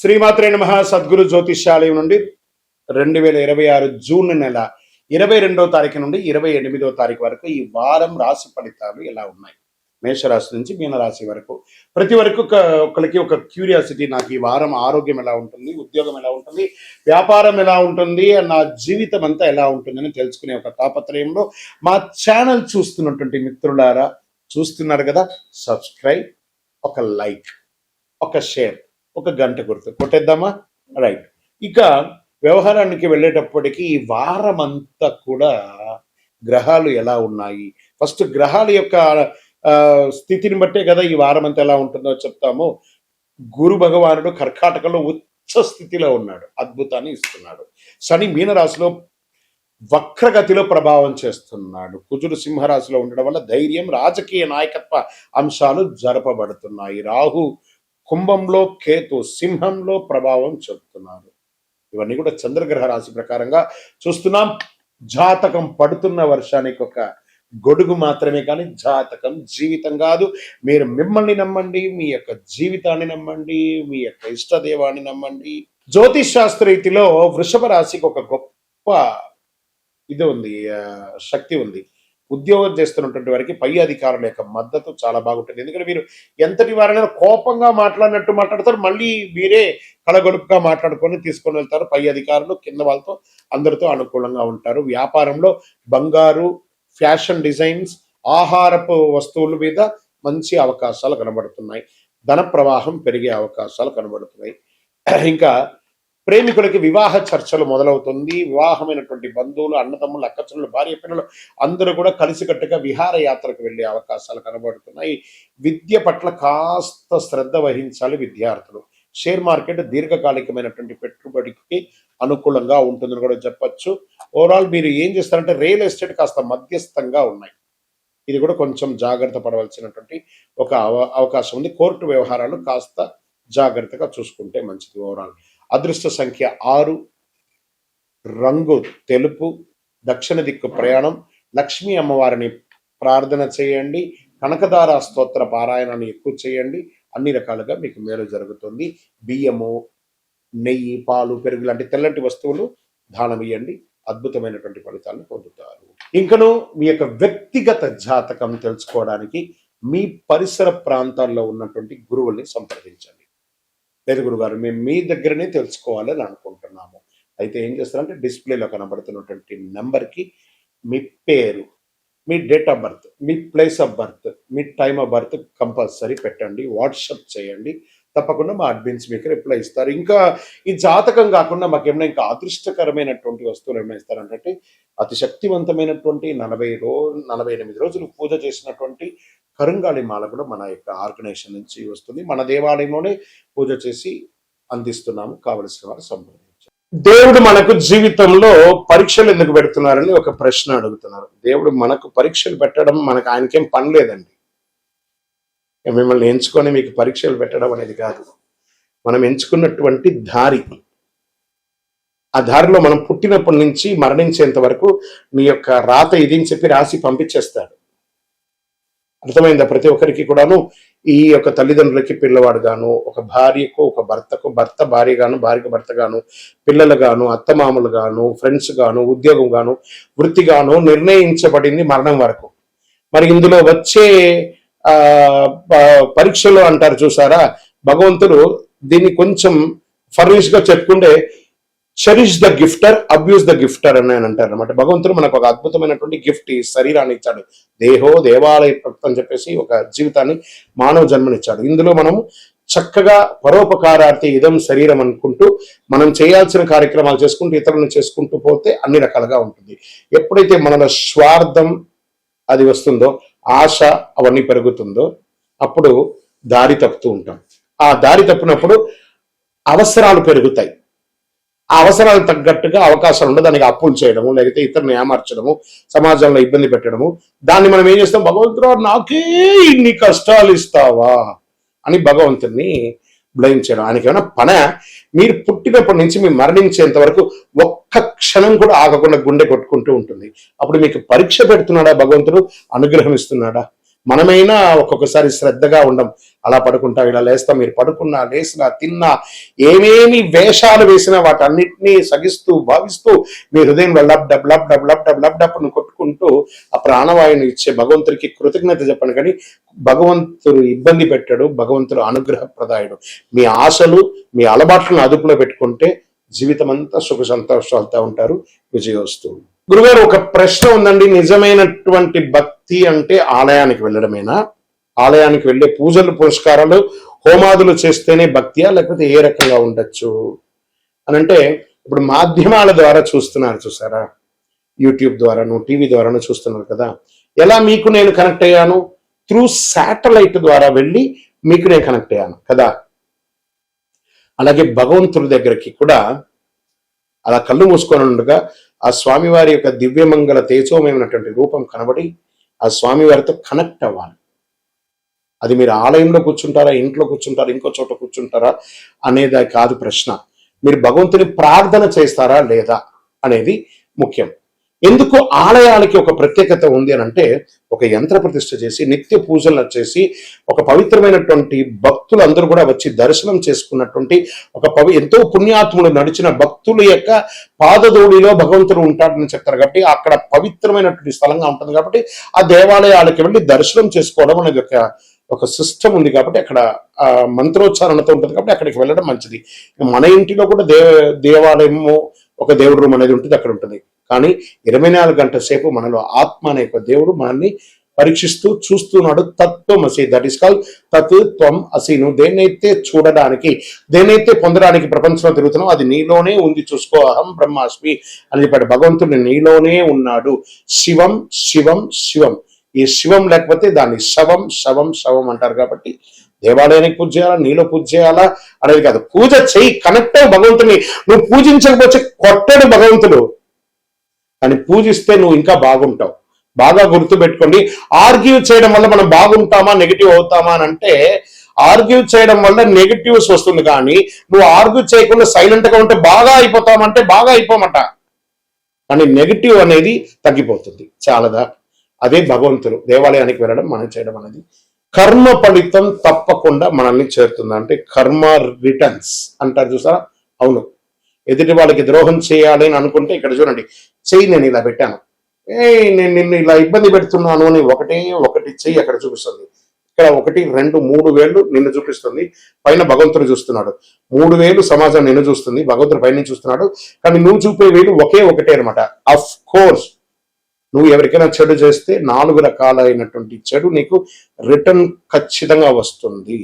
శ్రీమాత్రే నమః. సద్గురు జ్యోతిష్యాలయం నుండి 2026 జూన్ నెల 22వ తారీఖు నుండి 28వ తారీఖు వరకు ఈ వారం రాశి ఫలితాలు ఎలా ఉన్నాయి, మేషరాశి నుంచి మీనరాశి వరకు. ప్రతి వరకు ఒకరికి ఒక క్యూరియాసిటీ, నాకు ఈ వారం ఆరోగ్యం ఎలా ఉంటుంది, ఉద్యోగం ఎలా ఉంటుంది, వ్యాపారం ఎలా ఉంటుంది, నా జీవితం అంతా ఎలా ఉంటుందని తెలుసుకునే ఒక తాపత్రయంలో మా ఛానల్ చూస్తున్నటువంటి మిత్రులారా, చూస్తున్నారు కదా, సబ్స్క్రైబ్, ఒక లైక్, ఒక షేర్, ఒక గంట గుర్తు కొట్టేద్దామా? రైట్. ఇక వ్యవహారానికి వెళ్ళేటప్పటికీ ఈ వారం అంతా కూడా గ్రహాలు ఎలా ఉన్నాయి, ఫస్ట్ గ్రహాల యొక్క స్థితిని బట్టే కదా ఈ వారం అంతా ఎలా ఉంటుందో చెప్తాము. గురు భగవానుడు కర్కాటకలో ఉచ్చ స్థితిలో ఉన్నాడు, అద్భుతాన్ని ఇస్తున్నాడు. శని మీనరాశిలో వక్రగతిలో ప్రభావం చేస్తున్నాడు. కుజుడు సింహరాశిలో ఉండడం వల్ల ధైర్యం, రాజకీయ నాయకత్వ అంశాలు జరపబడుతున్నాయి. రాహు కుంభంలో, కేతు సింహంలో ప్రభావం చెబుతున్నారు. ఇవన్నీ కూడా చంద్రగ్రహ రాశి ప్రకారంగా చూస్తున్నాం. జాతకం పడుతున్న వర్షానికి ఒక గొడుగు మాత్రమే, కానీ జాతకం జీవితం కాదు. మీరు మిమ్మల్ని నమ్మండి, మీ యొక్క జీవితాన్ని నమ్మండి, మీ యొక్క ఇష్టదేవాన్ని నమ్మండి. జ్యోతిష్ శాస్త్ర రీతిలో వృషభ రాశికి ఒక గొప్ప ఇది ఉంది, శక్తి ఉంది. ఉద్యోగం చేస్తున్నటువంటి వారికి పై అధికారుల యొక్క మద్దతు చాలా బాగుంటుంది. ఎందుకంటే మీరు ఎంతటి వారైనా కోపంగా మాట్లాడినట్టు మాట్లాడతారు, మళ్ళీ మీరే కలగొలుపుగా మాట్లాడుకొని తీసుకొని వెళ్తారు. పై అధికారులు కింద వాళ్ళతో అందరితో అనుకూలంగా ఉంటారు. వ్యాపారంలో బంగారు, ఫ్యాషన్ డిజైన్స్, ఆహారపు వస్తువుల మీద మంచి అవకాశాలు కనబడుతున్నాయి. ధన ప్రవాహం పెరిగే అవకాశాలు కనబడుతున్నాయి. ఇంకా ప్రేమికులకి వివాహ చర్చలు మొదలవుతుంది. వివాహమైనటువంటి బంధువులు, అన్నదమ్ములు, అక్కచెల్లెలు, భార్య పిల్లలు అందరూ కూడా కలిసికట్టుగా విహారయాత్రకు వెళ్ళే అవకాశాలు కనబడుతున్నాయి. విద్య పట్ల కాస్త శ్రద్ధ వహించాలి విద్యార్థులు. షేర్ మార్కెట్ దీర్ఘకాలికమైనటువంటి పెట్టుబడికి అనుకూలంగా ఉంటుందని కూడా చెప్పచ్చు. ఓవరాల్ మీరు ఏం చేస్తారంటే రియల్ ఎస్టేట్ కాస్త మధ్యస్థంగా ఉన్నాయి, ఇది కూడా కొంచెం జాగ్రత్త పడవలసినటువంటి ఒక అవకాశం ఉంది. కోర్టు వ్యవహారాలు కాస్త జాగ్రత్తగా చూసుకుంటే మంచిది. ఓవరాల్ అదృష్ట సంఖ్య 6, రంగు తెలుపు, దక్షిణ దిక్కు ప్రయాణం, లక్ష్మీ అమ్మవారిని ప్రార్థన చేయండి, కనకదార స్తోత్ర పారాయణాన్ని ఎక్కువ చేయండి. అన్ని రకాలుగా మీకు మేలు జరుగుతుంది. బియ్యము, నెయ్యి, పాలు, పెరుగు లాంటి తెల్లటి వస్తువులు దానం ఇవ్వండి, అద్భుతమైనటువంటి ఫలితాలను పొందుతారు. ఇంకను మీ యొక్క వ్యక్తిగత జాతకం తెలుసుకోవడానికి మీ పరిసర ప్రాంతాల్లో ఉన్నటువంటి గురువుల్ని సంప్రదించండి. లేదు గురుగారు, మేము మీ దగ్గరనే తెలుసుకోవాలని అనుకుంటున్నాము, అయితే ఏం చేస్తారంటే డిస్ప్లేలో కనబడుతున్నటువంటి నెంబర్కి మీ పేరు, మీ డేట్ ఆఫ్ బర్త్, మీ ప్లేస్ ఆఫ్ బర్త్, మీ టైమ్ ఆఫ్ బర్త్ కంపల్సరీ పెట్టండి. వాట్సాప్ చేయండి, తప్పకుండా మా అడ్మిన్స్ మీకు రిప్లై ఇస్తారు. ఇంకా ఈ జాతకం కాకుండా మాకు ఏమైనా ఇంకా అదృష్టకరమైనటువంటి వస్తువులు ఏమైనా ఇస్తారంటే అతి శక్తివంతమైనటువంటి 48 రోజులు పూజ చేసినటువంటి కరుంగాళి మాల కూడా మన యొక్క ఆర్గనైజేషన్ నుంచి వస్తుంది. మన దేవాలయంలోనే పూజ చేసి అందిస్తున్నాము, కావలసిన వారు సంప్రదించారు. దేవుడు మనకు జీవితంలో పరీక్షలు ఎందుకు పెడుతున్నారని ఒక ప్రశ్న అడుగుతున్నారు. దేవుడు మనకు పరీక్షలు పెట్టడం మనకు ఆయనకేం పని లేదండి. మిమ్మల్ని ఎంచుకొని మీకు పరీక్షలు పెట్టడం అనేది కాదు. మనం ఎంచుకున్నటువంటి దారి, ఆ దారిలో మనం పుట్టినప్పటి నుంచి మరణించేంత వరకు నీ యొక్క రాత ఇది అని చెప్పి రాసి పంపించేస్తాడు. అర్థమైందా? ప్రతి ఒక్కరికి కూడాను ఈ యొక్క తల్లిదండ్రులకి పిల్లవాడు గాను, ఒక భార్యకు ఒక భర్తకు భర్త భార్య గాను, భార్యకు భర్త గాను, పిల్లలు గాను, అత్తమామలు గాను, ఫ్రెండ్స్ గాను, ఉద్యోగం గాను, వృత్తి గాను నిర్ణయించబడింది మరణం వరకు. మరి ఇందులో వచ్చే పరీక్షలు అంటారు చూసారా, భగవంతుడు దీన్ని కొంచెం ఫర్నిష్ గా చెప్పుకుంటే చెరిష్ ద గిఫ్టర్, అబ్యూస్ ద గిఫ్టర్ అని అంటారు అనమాట. భగవంతుడు మనకు ఒక అద్భుతమైనటువంటి గిఫ్ట్, ఈ శరీరాన్ని ఇచ్చాడు. దేహో దేవాలయ భక్తి అని చెప్పేసి ఒక జీవితాన్ని, మానవ జన్మనిచ్చాడు. ఇందులో మనము చక్కగా పరోపకారార్థి ఇదం శరీరం అనుకుంటూ మనం చేయాల్సిన కార్యక్రమాలు చేసుకుంటూ ఇతరులను చేసుకుంటూ పోతే అన్ని రకాలుగా ఉంటుంది. ఎప్పుడైతే మనలో స్వార్థం అది వస్తుందో, ఆశ అవన్నీ పెరుగుతుందో, అప్పుడు దారి తప్పుతూ ఉంటాం. ఆ దారి తప్పినప్పుడు అవసరాలు పెరుగుతాయి. ఆ అవసరాలు తగ్గట్టుగా అవకాశాలు ఉండదు. దానికి అప్పులు చేయడము, లేకపోతే ఇతరులను ఏమార్చడము, సమాజంలో ఇబ్బంది పెట్టడము. దాన్ని మనం ఏం చేస్తాం, భగవంతుడు నాకే ఇన్ని కష్టాలు ఇస్తావా అని భగవంతుడిని బ్లేమ్ చేయడం. ఆయనకి ఏమైనా పన? మీరు పుట్టినప్పటి నుంచి మీరు మరణించేంత వరకు ఒక్క క్షణం కూడా ఆగకుండా గుండె కొట్టుకుంటూ ఉంటుంది. అప్పుడు మీకు పరీక్ష పెడుతున్నాడా భగవంతుడు, అనుగ్రహం ఇస్తున్నాడా? మనమైనా ఒక్కొక్కసారి శ్రద్ధగా ఉండం, అలా పడుకుంటాం, ఇలా లేస్తాం. మీరు పడుకున్నా, లేసినా, తిన్నా, ఏమేమి వేషాలు వేసినా వాటన్నిటినీ సగిస్తూ భావిస్తూ మీ హృదయంలో lub dub lub dub lub dub lub డబ్ను కొట్టుకుంటూ ఆ ప్రాణవాయువుని ఇచ్చే భగవంతుడికి కృతజ్ఞత చెప్పండి. కానీ భగవంతుడు ఇబ్బంది పెట్టాడు, భగవంతుడు అనుగ్రహప్రదాయుడు. మీ ఆశలు, మీ అలవాట్లను అదుపులో పెట్టుకుంటే జీవితం అంతా సుఖ సంతోషాలతో ఉంటారు. విజయోస్తు. గురుగారు, ఒక ప్రశ్న ఉందండి. నిజమైనటువంటి భక్తి అంటే ఆలయానికి వెళ్ళడమేనా? ఆలయానికి వెళ్ళే పూజలు, పురస్కారాలు, హోమాదులు చేస్తేనే భక్తియా, లేకపోతే ఏ రకంగా ఉండొచ్చు అని అంటే, ఇప్పుడు మాధ్యమాల ద్వారా చూసారా, యూట్యూబ్ ద్వారాను, టీవీ ద్వారాను చూస్తున్నారు కదా. ఎలా మీకు నేను కనెక్ట్ అయ్యాను? త్రూ శాటిలైట్ ద్వారా వెళ్ళి మీకు నేను కనెక్ట్ అయ్యాను కదా. అలాగే భగవంతుడి దగ్గరికి కూడా అలా కళ్ళు మూసుకొని ఉండగా ఆ స్వామివారి యొక్క దివ్యమంగళ తేజోమయమైనటువంటి రూపం కనబడి ఆ స్వామివారితో కనెక్ట్ అవ్వాలి. అది మీరు ఆలయంలో కూర్చుంటారా, ఇంట్లో కూర్చుంటారా, ఇంకో చోట కూర్చుంటారా అనేది కాదు ప్రశ్న. మీరు భగవంతుని ప్రార్థన చేస్తారా లేదా అనేది ముఖ్యం. ఎందుకు ఆలయాలకి ఒక ప్రత్యేకత ఉంది అని అంటే, ఒక యంత్ర ప్రతిష్ఠ చేసి నిత్య పూజలు చేసి ఒక పవిత్రమైనటువంటి భక్తులు అందరూ కూడా వచ్చి దర్శనం చేసుకున్నటువంటి ఎంతో పుణ్యాత్ములు నడిచిన భక్తుల యొక్క పాదధూళిలో భగవంతుడు ఉంటాడని చెప్తారు. కాబట్టి అక్కడ పవిత్రమైనటువంటి స్థలంగా ఉంటుంది. కాబట్టి ఆ దేవాలయాలకి వెళ్ళి దర్శనం చేసుకోవడం అనేది ఒక సిస్టమ్ ఉంది. కాబట్టి అక్కడ మంత్రోచ్చారణతో ఉంటుంది. కాబట్టి అక్కడికి వెళ్ళడం మంచిది. మన ఇంటిలో కూడా దేవాలయము, ఒక దేవుడు రూమ్ అనేది ఉంటుంది, అక్కడ ఉంటుంది. కానీ 24 గంటల సేపు మనలో ఆత్మ అనే ఒక దేవుడు మనల్ని పరీక్షిస్తూ చూస్తున్నాడు. తత్వమసి, దట్ ఈస్ కాల్ తత్ త్వం అసి. నువ్వు దేన్నైతే చూడడానికి, దేన్నైతే పొందడానికి ప్రపంచంలో తిరుగుతున్నావు అది నీలోనే ఉంది, చూసుకో. అహం బ్రహ్మాస్మి అని చెప్పాడు. భగవంతుడు నీలోనే ఉన్నాడు. శివం శివం శివం. ఈ శివం లేకపోతే దాన్ని శవం శవం శవం అంటారు. కాబట్టి దేవాలయానికి పూజ చేయాలా, నీలో పూజ చేయాలా అనేది కాదు. పూజ చేయి, కనెక్ట్ అయ్యి భగవంతుని. నువ్వు పూజించకపోతే కొట్టడు భగవంతుడు, కానీ పూజిస్తే నువ్వు ఇంకా బాగుంటావు. బాగా గుర్తుపెట్టుకోండి. ఆర్గ్యూ చేయడం వల్ల మనం బాగుంటామా, నెగిటివ్ అవుతామా అని అంటే, ఆర్గ్యూ చేయడం వల్ల నెగిటివ్స్ వస్తుంది. కానీ నువ్వు ఆర్గ్యూ చేయకుండా సైలెంట్ గా ఉంటే బాగా అయిపోతామంటే బాగా అయిపోమట. కానీ నెగిటివ్ అనేది తగ్గిపోతుంది. చాలదా? అదే భగవంతుడు. దేవాలయానికి వెళ్ళడం, మనం చేయడం అనేది కర్మ ఫలితం తప్పకుండా మనల్ని చేరుతుంది. అంటే కర్మ రిటర్న్స్ అంటారు చూసారా. అవును, ఎదుటి వాళ్ళకి ద్రోహం చేయాలి అని అనుకుంటే ఇక్కడ చూడండి, చెయ్యి నేను ఇలా పెట్టాను, నేను నిన్ను ఇలా ఇబ్బంది పెడుతున్నాను అని ఒకటి చెయ్యి అక్కడ చూపిస్తుంది. ఇక్కడ 1, 2, 3 వేళ్ళు నిన్ను చూపిస్తుంది. పైన భగవంతుడు చూస్తున్నాడు. 3 వేలు సమాజం నిన్ను చూస్తుంది, భగవంతుడు పైన చూస్తున్నాడు. కానీ నువ్వు చూపే వేలు ఒకటే అనమాట. అఫ్ కోర్స్ నువ్వు ఎవరికైనా చెడు చేస్తే 4 రకాలైనటువంటి చెడు నీకు రిటర్న్ ఖచ్చితంగా వస్తుంది.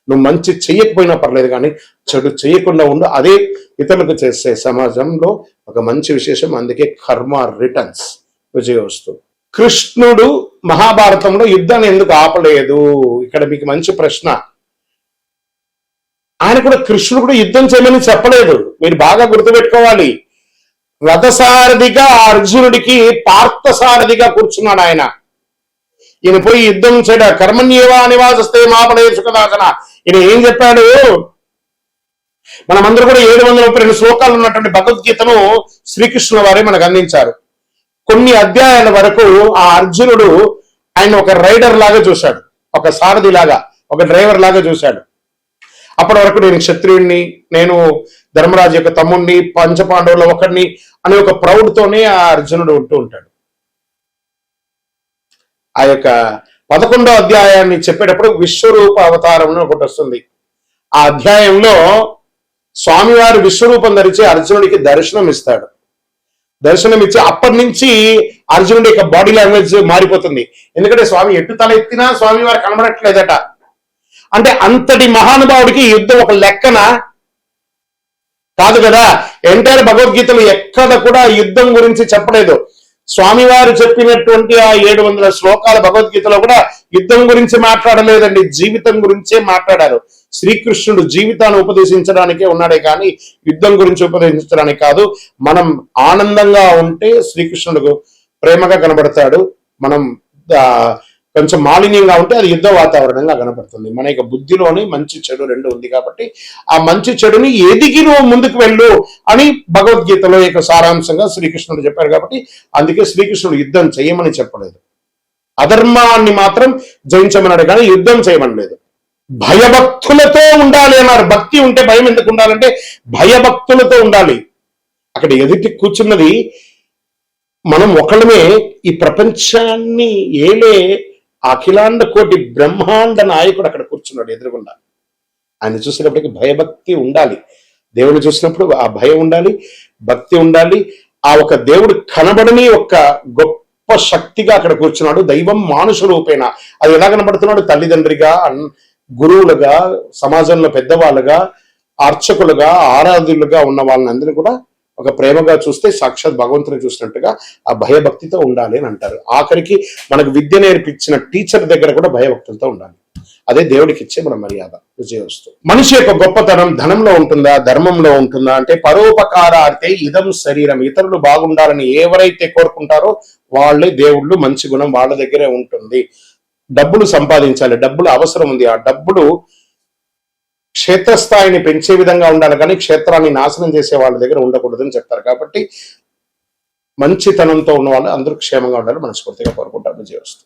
నువ్వు మంచి చెయ్యకపోయినా పర్లేదు, కానీ చెడు చేయకుండా ఉండు. అదే ఇతరులకు చేసే సమాజంలో ఒక మంచి విశేషం. అందుకే కర్మ రిటర్న్స్, విజయోస్తు. కృష్ణుడు మహాభారతంలో యుద్ధాన్ని ఎందుకు ఆపలేదు? ఇక్కడ మీకు మంచి ప్రశ్న. ఆయన కూడా, కృష్ణుడు కూడా యుద్ధం చేయమని చెప్పలేదు. మీరు బాగా గుర్తుపెట్టుకోవాలి. రథసారథిగా అర్జునుడికి పార్థసారథిగా కూర్చున్నాడు ఆయన. ఈయన పోయి యుద్ధం చేయడా, కర్మణ్యేవా నివాసస్తే మాపడే సుఖదాసన. ఈయన ఏం చెప్పాడు? మనమందరూ కూడా 732 శ్లోకాలు ఉన్నటువంటి భగవద్గీతను శ్రీకృష్ణుల వారే మనకు అందించారు. కొన్ని అధ్యాయాల వరకు ఆ అర్జునుడు ఆయన ఒక రైడర్ లాగా చూశాడు, ఒక సారథి లాగా, ఒక డ్రైవర్ లాగా చూశాడు. అప్పటి వరకు నేను క్షత్రియుడిని, నేను ధర్మరాజు యొక్క తమ్ముడిని, పంచపాండవుల ఒకడిని అనే ఒక ప్రౌడ్తోనే ఆ అర్జునుడు ఉంటూ ఉంటాడు. ఆ యొక్క 11వ అధ్యాయాన్ని చెప్పేటప్పుడు విశ్వరూప అవతారం అని ఒకటి వస్తుంది. ఆ అధ్యాయంలో స్వామివారి విశ్వరూపం ధరించి అర్జునుడికి దర్శనం ఇస్తాడు. దర్శనం ఇచ్చి అప్పటి నుంచి అర్జునుడి యొక్క బాడీ లాంగ్వేజ్ మారిపోతుంది. ఎందుకంటే స్వామి ఎటు తల ఎత్తినా స్వామివారు కనబడట్లేదట. అంటే అంతటి మహానుభావుడికి యుద్ధం ఒక లెక్కన కాదు కదా. ఎంటైర్ భగవద్గీతలు ఎక్కడ కూడా యుద్ధం గురించి చెప్పలేదు. స్వామివారు చెప్పినటువంటి ఆ 700 శ్లోకాల భగవద్గీతలో కూడా యుద్ధం గురించి మాట్లాడలేదండి, జీవితం గురించే మాట్లాడారు. శ్రీకృష్ణుడు జీవితాన్ని ఉపదేశించడానికే ఉన్నాడే కానీ యుద్ధం గురించి ఉపదేశించడానికి కాదు. మనం ఆనందంగా ఉంటే శ్రీకృష్ణుడు ప్రేమగా కనబడతాడు. మనం కొంచెం మాలిన్యంగా ఉంటే అది యుద్ధ వాతావరణంగా కనపడుతుంది. మన యొక్క బుద్ధిలోని మంచి చెడు రెండు ఉంది. కాబట్టి ఆ మంచి చెడుని ఎదిగి నువ్వు ముందుకు వెళ్ళు అని భగవద్గీతలో యొక్క సారాంశంగా శ్రీకృష్ణుడు చెప్పారు. కాబట్టి అందుకే శ్రీకృష్ణుడు యుద్ధం చేయమని చెప్పలేదు. అధర్మాన్ని మాత్రం జయించమన్నాడు కానీ యుద్ధం చేయమనలేదు. భయభక్తులతో ఉండాలి అన్నారు. భక్తి ఉంటే భయం ఎందుకు ఉండాలంటే భయభక్తులతో ఉండాలి. అక్కడ ఎదుటి కూర్చున్నది మనం ఒకళ్ళమే ఈ ప్రపంచాన్ని ఏలే అఖిలాండ కోటి బ్రహ్మాండ నాయకుడు అక్కడ కూర్చున్నాడు ఎదురుగుండా. ఆయన చూసినప్పటికీ భయభక్తి ఉండాలి. దేవుని చూసినప్పుడు ఆ భయం ఉండాలి, భక్తి ఉండాలి. ఆ ఒక దేవుడు కనబడని ఒక గొప్ప శక్తిగా అక్కడ కూర్చున్నాడు. దైవం మానుష రూపేణ. అది ఎలా కనబడుతున్నాడు? తల్లిదండ్రిగా, గురువులుగా, సమాజంలో పెద్దవాళ్ళుగా, అర్చకులుగా, ఆరాధులుగా ఉన్న వాళ్ళని అందరినీ కూడా ఒక ప్రేమగా చూస్తే సాక్షాత్ భగవంతుని చూసినట్టుగా ఆ భయభక్తితో ఉండాలి అని అంటారు. ఆఖరికి మనకు విద్య నేర్పించిన టీచర్ దగ్గర కూడా భయభక్తులతో ఉండాలి. అదే దేవుడికి ఇచ్చే మన మర్యాద, విజయవస్తు. మనిషి యొక్క గొప్పతనం ధనంలో ఉంటుందా, ధర్మంలో ఉంటుందా అంటే పరోపకారార్థే ఇదం శరీరం. ఇతరులు బాగుండాలని ఎవరైతే కోరుకుంటారో వాళ్ళే దేవుళ్ళు. మంచి గుణం వాళ్ళ దగ్గరే ఉంటుంది. డబ్బులు సంపాదించాలి, డబ్బులు అవసరం ఉంది. ఆ డబ్బులు క్షేత్రస్థాయిని పెంచే విధంగా ఉండాలి కానీ క్షేత్రాన్ని నాశనం చేసే వాళ్ళ దగ్గర ఉండకూడదని చెప్తారు. కాబట్టి మంచితనంతో ఉన్న వాళ్ళు అందరూ క్షేమంగా ఉండాలి మనస్ఫూర్తిగా కోరుకుంటారు. విజయవస్తు.